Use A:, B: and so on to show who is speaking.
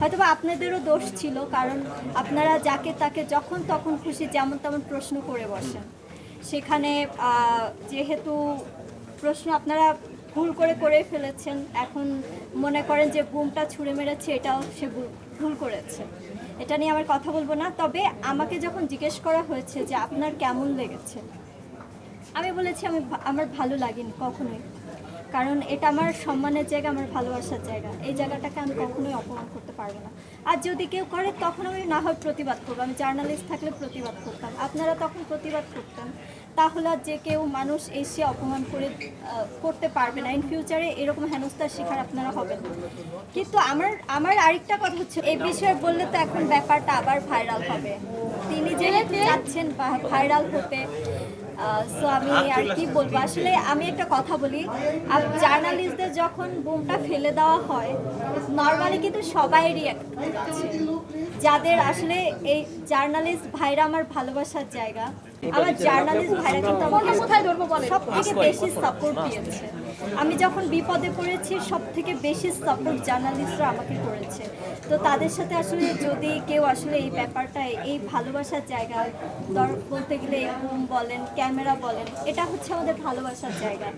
A: হয়তোবা আপনাদেরও দোষ ছিল, কারণ আপনারা যাকে তাকে যখন তখন খুশি যেমন তেমন প্রশ্ন করে বসেন। সেখানে যেহেতু প্রশ্ন আপনারা ভুল করে ফেলেছেন, এখন মনে করেন যে বুমটা ছুঁড়ে মেরেছে, এটাও সে ভুল করেছে। এটা নিয়ে আমার কথা বলবো না। তবে আমাকে যখন জিজ্ঞেস করা হয়েছে যে আপনার কেমন লেগেছে, আমি বলেছি আমার ভালো লাগেনি কখনোই, কারণ এটা আমার সম্মানের জায়গা, আমার ভালোবাসার জায়গা। এই জায়গাটাকে আমি কখনোই অপমান করতে পারবো না। আর যদি কেউ করে তখন আমি না হয় প্রতিবাদ করবো, আমি জার্নালিস্ট থাকলে প্রতিবাদ করতাম, আপনারা তখন প্রতিবাদ করতেন। তাহলে আর যে কেউ মানুষ এসে অপমান করতে পারবে না, ইন ফিউচারে এরকম হেনস্থার শিকার আপনারা হবেন। কিন্তু আমার আরেকটা কথা হচ্ছে, এই বিষয়ে বললে তো এখন ব্যাপারটা আবার ভাইরাল হবে। তিনি যেহেতু চাচ্ছেন ভাইরাল হতে, সো আমি আর কি বলবো, আসলে আমি একটা কথা বলি, জার্নালিস্টদের যখন বুমটা ফেলে দেওয়া হয় নর্মালি কিন্তু সবাই রিয়াক্ট করছে। যাদের আসলে এই জার্নালিস্ট ভাইরা আমার ভালোবাসার জায়গা, আমার জার্নালিস্ট ভাইরা কিন্তু আমাকে সব থেকে বেশি সাপোর্ট দিয়েছে। আমি যখন বিপদে পড়েছি সব থেকে বেশি সাপোর্ট জার্নালিস্টরা আমাকে করেছে। তো তাদের সাথে আসলে যদি কেউ আসলে এই ব্যাপারটা, এই ভালোবাসার জায়গা বলতে গেলে বুম বলেন, ক্যামেরা বলেন, এটা হচ্ছে আমাদের ভালোবাসার জায়গা।